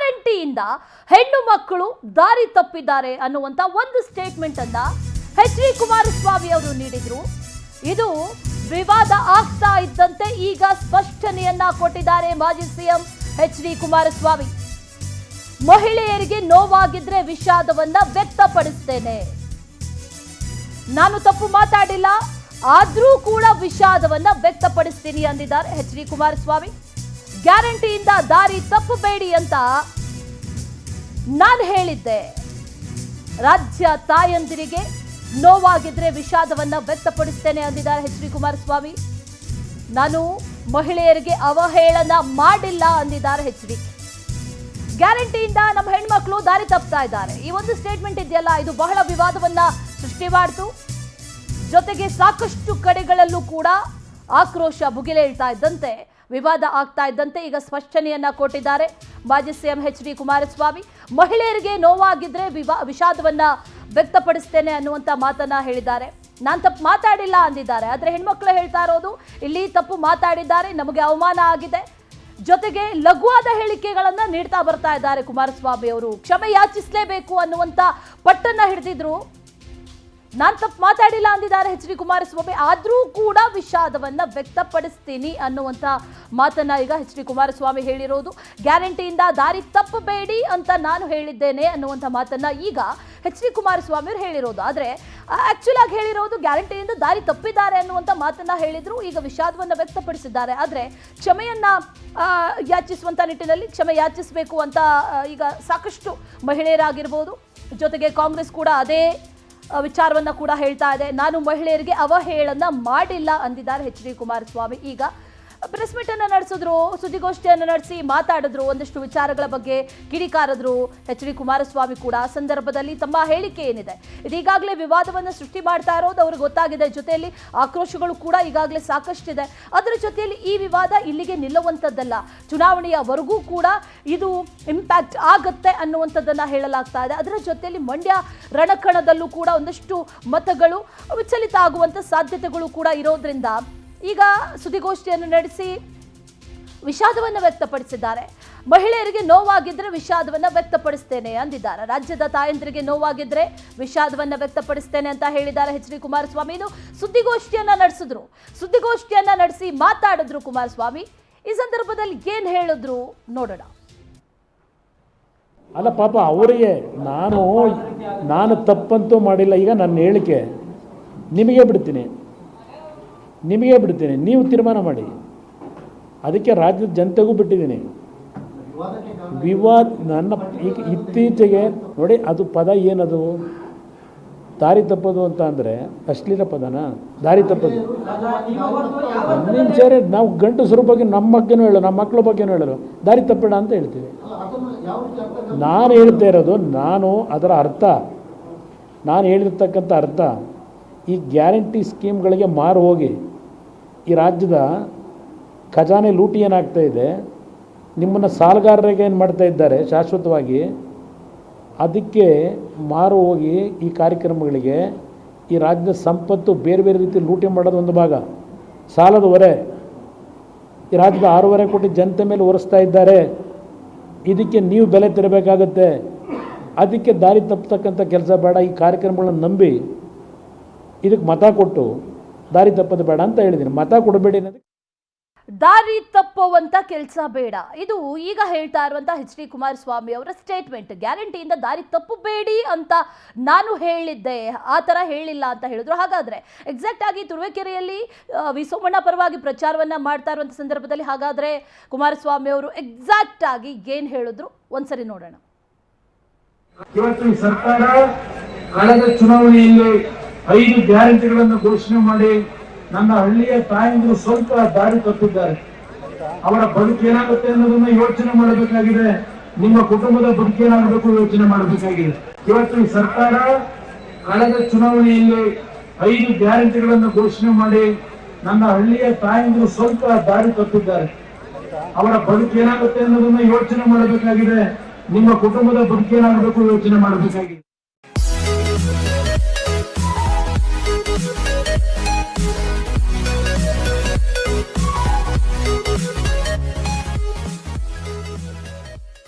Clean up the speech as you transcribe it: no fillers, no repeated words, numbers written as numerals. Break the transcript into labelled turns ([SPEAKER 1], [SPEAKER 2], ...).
[SPEAKER 1] ಗ್ಯಾರಂಟಿಯಿಂದ ಹೆಣ್ಣು ಮಕ್ಕಳು ದಾರಿ ತಪ್ಪಿದ್ದಾರೆ ಅನ್ನುವಂತ ಒಂದು ಸ್ಟೇಟ್ಮೆಂಟ್ ಅನ್ನ ಎಚ್ ಡಿ ಕುಮಾರಸ್ವಾಮಿ ಅವರು ನೀಡಿದ್ರು. ಇದು ವಿವಾದ ಆಗ್ತಾ ಇದ್ದಂತೆ ಈಗ ಸ್ಪಷ್ಟನೆಯನ್ನ ಕೊಟ್ಟಿದ್ದಾರೆ ಮಾಜಿ ಸಿಎಂ ಎಚ್ ಡಿ ಕುಮಾರಸ್ವಾಮಿ. ಮಹಿಳೆಯರಿಗೆ ನೋವಾಗಿದ್ರೆ ವಿಷಾದವನ್ನ ವ್ಯಕ್ತಪಡಿಸ್ತೇನೆ, ನಾನು ತಪ್ಪು ಮಾತಾಡಿಲ್ಲ, ಆದ್ರೂ ಕೂಡ ವಿಷಾದವನ್ನ ವ್ಯಕ್ತಪಡಿಸ್ತೀನಿ ಅಂದಿದ್ದಾರೆ ಎಚ್ ಡಿ ಕುಮಾರಸ್ವಾಮಿ. ಗ್ಯಾರಂಟಿಯಿಂದ ದಾರಿ ತಪ್ಪಬೇಡಿ ಅಂತ ನಾನು ಹೇಳಿದ್ದೆ, ರಾಜ್ಯ ತಾಯಂದಿರಿಗೆ ನೋವಾಗಿದ್ರೆ ವಿಷಾದವನ್ನ ವ್ಯಕ್ತಪಡಿಸ್ತೇನೆ ಅಂದಿದ್ದಾರೆ ಎಚ್ ಡಿ ಕುಮಾರಸ್ವಾಮಿ. ನಾನು ಮಹಿಳೆಯರಿಗೆ ಅವಹೇಳನ ಮಾಡಿಲ್ಲ ಅಂದಿದ್ದಾರೆ ಎಚ್ ಡಿ. ಗ್ಯಾರಂಟಿಯಿಂದ ನಮ್ಮ ಹೆಣ್ಮಕ್ಳು ದಾರಿ ತಪ್ತಾ ಇದ್ದಾರೆ, ಈ ಒಂದು ಸ್ಟೇಟ್ಮೆಂಟ್ ಇದೆಯಲ್ಲ, ಇದು ಬಹಳ ವಿವಾದವನ್ನ ಸೃಷ್ಟಿ ಮಾಡಿತು. ಜೊತೆಗೆ ಸಾಕಷ್ಟು ಕಡೆಗಳಲ್ಲೂ ಕೂಡ ಆಕ್ರೋಶ ಭುಗಿಲೇಳ್ತಾ ಇದ್ದಂತೆ, ವಿವಾದ ಆಗ್ತಾ ಇದ್ದಂತೆ ಈಗ ಸ್ಪಷ್ಟನೆಯನ್ನ ಕೊಟ್ಟಿದ್ದಾರೆ ಮಾಜಿ ಸಿಎಂ ಎಚ್ ಡಿ ಕುಮಾರಸ್ವಾಮಿ. ಮಹಿಳೆಯರಿಗೆ ನೋವಾಗಿದ್ರೆ ವಿಷಾದವನ್ನ ವ್ಯಕ್ತಪಡಿಸ್ತೇನೆ ಅನ್ನುವಂತ ಮಾತನ್ನ ಹೇಳಿದ್ದಾರೆ. ನಾನು ತಪ್ಪು ಮಾತಾಡಿಲ್ಲ ಅಂದಿದ್ದಾರೆ, ಆದ್ರೆ ಹೆಣ್ಮಕ್ಳು ಹೇಳ್ತಾ ಇರೋದು ಇಲ್ಲಿ ತಪ್ಪು ಮಾತಾಡಿದ್ದಾರೆ, ನಮಗೆ ಅವಮಾನ ಆಗಿದೆ. ಜೊತೆಗೆ ಲಘುವಾದ ಹೇಳಿಕೆಗಳನ್ನ ನೀಡ್ತಾ ಬರ್ತಾ ಇದ್ದಾರೆ ಕುಮಾರಸ್ವಾಮಿ ಅವರು. ಕ್ಷಮೆ ಯಾಚಿಸಲೇಬೇಕು ಅನ್ನುವಂತ ಪಟ್ಟನ್ನ ಹಿಡಿದಿದ್ರು. ನಾನು ತಪ್ಪು ಮಾತಾಡಿಲ್ಲ ಅಂದಿದ್ದಾರೆ ಎಚ್ ಡಿ ಕುಮಾರಸ್ವಾಮಿ, ಆದ್ರೂ ಕೂಡ ವಿಷಾದವನ್ನ ವ್ಯಕ್ತಪಡಿಸ್ತೀನಿ ಅನ್ನುವಂತ ಮಾತನ್ನ ಈಗ ಎಚ್ ಡಿ ಕುಮಾರಸ್ವಾಮಿ ಹೇಳಿರೋದು. ಗ್ಯಾರಂಟಿಯಿಂದ ದಾರಿ ತಪ್ಪಬೇಡಿ ಅಂತ ನಾನು ಹೇಳಿದ್ದೇನೆ ಅನ್ನುವಂಥ ಮಾತನ್ನ ಈಗ ಎಚ್ ಡಿ ಕುಮಾರಸ್ವಾಮಿ ಅವರು ಹೇಳಿರೋದು. ಆದ್ರೆ ಆಕ್ಚುಲ್ ಆಗಿ ಹೇಳಿರೋದು ಗ್ಯಾರಂಟಿಯಿಂದ ದಾರಿ ತಪ್ಪಿದ್ದಾರೆ ಅನ್ನುವಂಥ ಮಾತನ್ನ ಹೇಳಿದ್ರು. ಈಗ ವಿಷಾದವನ್ನ ವ್ಯಕ್ತಪಡಿಸಿದ್ದಾರೆ, ಆದ್ರೆ ಕ್ಷಮೆಯನ್ನ ಯಾಚಿಸುವಂತ ನಿಟ್ಟಿನಲ್ಲಿ ಕ್ಷಮೆ ಯಾಚಿಸಬೇಕು ಅಂತ ಈಗ ಸಾಕಷ್ಟು ಮಹಿಳೆಯರಾಗಿರ್ಬೋದು, ಜೊತೆಗೆ ಕಾಂಗ್ರೆಸ್ ಕೂಡ ಅದೇ ವಿಚಾರವನ್ನ ಕೂಡ ಹೇಳ್ತಾ ಇದೆ. ನಾನು ಮಹಿಳೆಯರಿಗೆ ಅವಹೇಳನ ಮಾಡಿಲ್ಲ ಅಂದಿದ್ದಾರೆ ಎಚ್ ಡಿ ಕುಮಾರಸ್ವಾಮಿ. ಈಗ ಪ್ರೆಸ್ ಮೀಟ್ ಅನ್ನು ನಡೆಸಿದ್ರು, ಸುದ್ದಿಗೋಷ್ಠಿಯನ್ನು ನಡೆಸಿ ಮಾತಾಡಿದ್ರು, ಒಂದಷ್ಟು ವಿಚಾರಗಳ ಬಗ್ಗೆ ಕಿಡಿಕಾರದ್ರು ಎಚ್ ಡಿ ಕುಮಾರಸ್ವಾಮಿ ಕೂಡ. ಆ ಸಂದರ್ಭದಲ್ಲಿ ತಮ್ಮ ಹೇಳಿಕೆ ಏನಿದೆ ಇದೀಗಾಗಲೇ ವಿವಾದವನ್ನು ಸೃಷ್ಟಿ ಮಾಡ್ತಾ ಇರೋದು ಅವ್ರಿಗೆ ಗೊತ್ತಾಗಿದೆ. ಜೊತೆಯಲ್ಲಿ ಆಕ್ರೋಶಗಳು ಕೂಡ ಈಗಾಗಲೇ ಸಾಕಷ್ಟಿದೆ. ಅದರ ಜೊತೆಯಲ್ಲಿ ಈ ವಿವಾದ ಇಲ್ಲಿಗೆ ನಿಲ್ಲುವಂಥದ್ದಲ್ಲ, ಚುನಾವಣೆಯವರೆಗೂ ಕೂಡ ಇದು ಇಂಪ್ಯಾಕ್ಟ್ ಆಗುತ್ತೆ ಅನ್ನುವಂಥದ್ದನ್ನ ಹೇಳಲಾಗ್ತಾ ಇದೆ. ಅದರ ಜೊತೆಯಲ್ಲಿ ಮಂಡ್ಯ ರಣಕಣದಲ್ಲೂ ಕೂಡ ಒಂದಷ್ಟು ಮತಗಳು ವಿಚಲಿತ ಆಗುವಂಥ ಸಾಧ್ಯತೆಗಳು ಕೂಡ ಇರೋದ್ರಿಂದ ಈಗ ಸುದ್ದಿಗೋಷ್ಠಿಯನ್ನು ನಡೆಸಿ ವಿಷಾದವನ್ನು ವ್ಯಕ್ತಪಡಿಸಿದ್ದಾರೆ. ಮಹಿಳೆಯರಿಗೆ ನೋವಾಗಿದ್ರೆ ವಿಷಾದವನ್ನ ವ್ಯಕ್ತಪಡಿಸ್ತೇನೆ ಅಂದಿದ್ದಾರೆ. ರಾಜ್ಯದ ತಾಯಂದಿರಿಗೆ ನೋವಾಗಿದ್ರೆ ವಿಷಾದವನ್ನ ವ್ಯಕ್ತಪಡಿಸ್ತೇನೆ ಅಂತ ಹೇಳಿದ್ದಾರೆ ಎಚ್ ಡಿ ಕುಮಾರಸ್ವಾಮಿ. ಇದು ಸುದ್ದಿಗೋಷ್ಠಿಯನ್ನ ನಡೆಸಿ ಮಾತಾಡಿದ್ರು ಕುಮಾರಸ್ವಾಮಿ. ಈ ಸಂದರ್ಭದಲ್ಲಿ ಏನ್ ಹೇಳಿದ್ರು ನೋಡೋಣ.
[SPEAKER 2] ಅಲ್ಲ ಪಾಪ ಅವರಿಗೆ ನಾನು ತಪ್ಪಂತೂ ಮಾಡಿಲ್ಲ. ಈಗ ನನ್ನ ಹೇಳಿಕೆ ನಿಮಗೆ ಬಿಡ್ತೀನಿ, ನೀವು ತೀರ್ಮಾನ ಮಾಡಿ. ಅದಕ್ಕೆ ರಾಜ್ಯದ ಜನತೆಗೂ ಬಿಟ್ಟಿದ್ದೀನಿ. ವಿವಾದ ನನ್ನ ಈಗ ಇತ್ತೀಚೆಗೆ ನೋಡಿ, ಅದು ಪದ ಏನದು, ದಾರಿ ತಪ್ಪೋದು ಅಂತ ಅಂದರೆ ಅಶ್ಲೀಲ ಪದನ ದಾರಿ ತಪ್ಪೋದು. ಸರಿ, ನಾವು ಗಂಡಸರ ಬಗ್ಗೆ ನಮ್ಮ ಬಗ್ಗೆನೂ ಹೇಳೋ, ನಮ್ಮ ಮಕ್ಕಳ ಬಗ್ಗೆನೂ ಹೇಳೋರು ದಾರಿ ತಪ್ಪಬೇಡ ಅಂತ ಹೇಳ್ತೀವಿ. ನಾನು ಹೇಳ್ತಾ ಇರೋದು, ಅದರ ಅರ್ಥ, ನಾನು ಹೇಳಿರ್ತಕ್ಕಂಥ ಅರ್ಥ, ಈ ಗ್ಯಾರಂಟಿ ಸ್ಕೀಮ್ಗಳಿಗೆ ಮಾರು ಹೋಗಿ ಈ ರಾಜ್ಯದ ಖಜಾನೆ ಲೂಟಿ ಏನಾಗ್ತಾ ಇದೆ, ನಿಮ್ಮನ್ನು ಸಾಲಗಾರರಿಗೆ ಏನು ಮಾಡ್ತಾ ಇದ್ದಾರೆ ಶಾಶ್ವತವಾಗಿ, ಅದಕ್ಕೆ ಮಾರು ಹೋಗಿ ಈ ಕಾರ್ಯಕ್ರಮಗಳಿಗೆ ಈ ರಾಜ್ಯದ ಸಂಪತ್ತು ಬೇರೆ ಬೇರೆ ರೀತಿ ಲೂಟಿ ಮಾಡೋದು ಒಂದು ಭಾಗ. ಸಾಲದ ಹೊರೆ ಈ ರಾಜ್ಯದ 6.5 ಕೋಟಿ ಜನತೆ ಮೇಲೆ ಹೊರಿಸ್ತಾ ಇದ್ದಾರೆ. ಇದಕ್ಕೆ ನೀವು ಬೆಲೆ ತೆರಬೇಕಾಗತ್ತೆ. ಅದಕ್ಕೆ ದಾರಿ ತಪ್ಪತಕ್ಕಂಥ ಕೆಲಸ ಬೇಡ. ಈ ಕಾರ್ಯಕ್ರಮಗಳನ್ನು ನಂಬಿ ಇದಕ್ಕೆ ಮತ ಕೊಟ್ಟು ದಾರಿ ತಪ್ಪೋದು ಬೇಡ ಅಂತ ಹೇಳಿದ್ದೀನಿ. ಮತ ಕೊಡಬೇಡಿ ಅನ್ನೋದು
[SPEAKER 1] ದಾರಿ ತಪ್ಪುವಂತ ಕೆಲಸ ಬೇಡ, ಇದು ಈಗ ಹೇಳ್ತಾ ಇರುವಂತ ಎಚ್ ಡಿ ಕುಮಾರಸ್ವಾಮಿ ಅವರ ಸ್ಟೇಟ್ಮೆಂಟ್. ಗ್ಯಾರಂಟಿಯಿಂದ ದಾರಿ ತಪ್ಪಬೇಡಿ ಅಂತ ನಾನು ಹೇಳಿದ್ದೆ, ಆ ಥರ ಹೇಳಿಲ್ಲ ಅಂತ ಹೇಳಿದ್ರು. ಹಾಗಾದ್ರೆ ಎಕ್ಸಾಕ್ಟ್ ಆಗಿ ತುರುವೇಕೆರೆಯಲ್ಲಿ ವಿ ಸೋಮಣ್ಣ ಪರವಾಗಿ ಪ್ರಚಾರವನ್ನ ಮಾಡ್ತಾ ಇರುವಂತ ಸಂದರ್ಭದಲ್ಲಿ ಹಾಗಾದ್ರೆ ಕುಮಾರಸ್ವಾಮಿ ಅವರು ಎಕ್ಸಾಕ್ಟ್ ಆಗಿ ಏನ್ ಹೇಳಿದ್ರು ಒಂದ್ಸರಿ ನೋಡೋಣ.
[SPEAKER 3] ಇವತ್ತು ಸರ್ಕಾರ ಕಳೆದ ಚುನಾವಣೆಯಲ್ಲಿ 5 ಗ್ಯಾರಂಟಿಗಳನ್ನು ಘೋಷಣೆ ಮಾಡಿ ನನ್ನ ಹಳ್ಳಿಯ ತಾಯಂದಿರು ಸ್ವಲ್ಪ ದಾರಿ ತಪ್ಪಿದ್ದಾರೆ. ಅವರ ಬದುಕು ಏನಾಗುತ್ತೆ ಅನ್ನೋದನ್ನ ಯೋಚನೆ ಮಾಡಬೇಕಾಗಿದೆ. ನಿಮ್ಮ ಕುಟುಂಬದ ಬದುಕು ಏನಾಗಬೇಕು ಯೋಚನೆ ಮಾಡಬೇಕಾಗಿದೆ. ಇವತ್ತು ಈ ಸರ್ಕಾರ ಕಳೆದ ಚುನಾವಣೆಯಲ್ಲಿ 5 ಗ್ಯಾರಂಟಿಗಳನ್ನು ಘೋಷಣೆ ಮಾಡಿ ನನ್ನ ಹಳ್ಳಿಯ ತಾಯಂದಿರು ಸ್ವಲ್ಪ ದಾರಿ ತಪ್ಪಿದ್ದಾರೆ. ಅವರ ಬದುಕು ಏನಾಗುತ್ತೆ ಅನ್ನೋದನ್ನ ಯೋಚನೆ ಮಾಡಬೇಕಾಗಿದೆ. ನಿಮ್ಮ ಕುಟುಂಬದ ಬದುಕು ಏನಾಗಬೇಕು ಯೋಚನೆ ಮಾಡಬೇಕಾಗಿದೆ.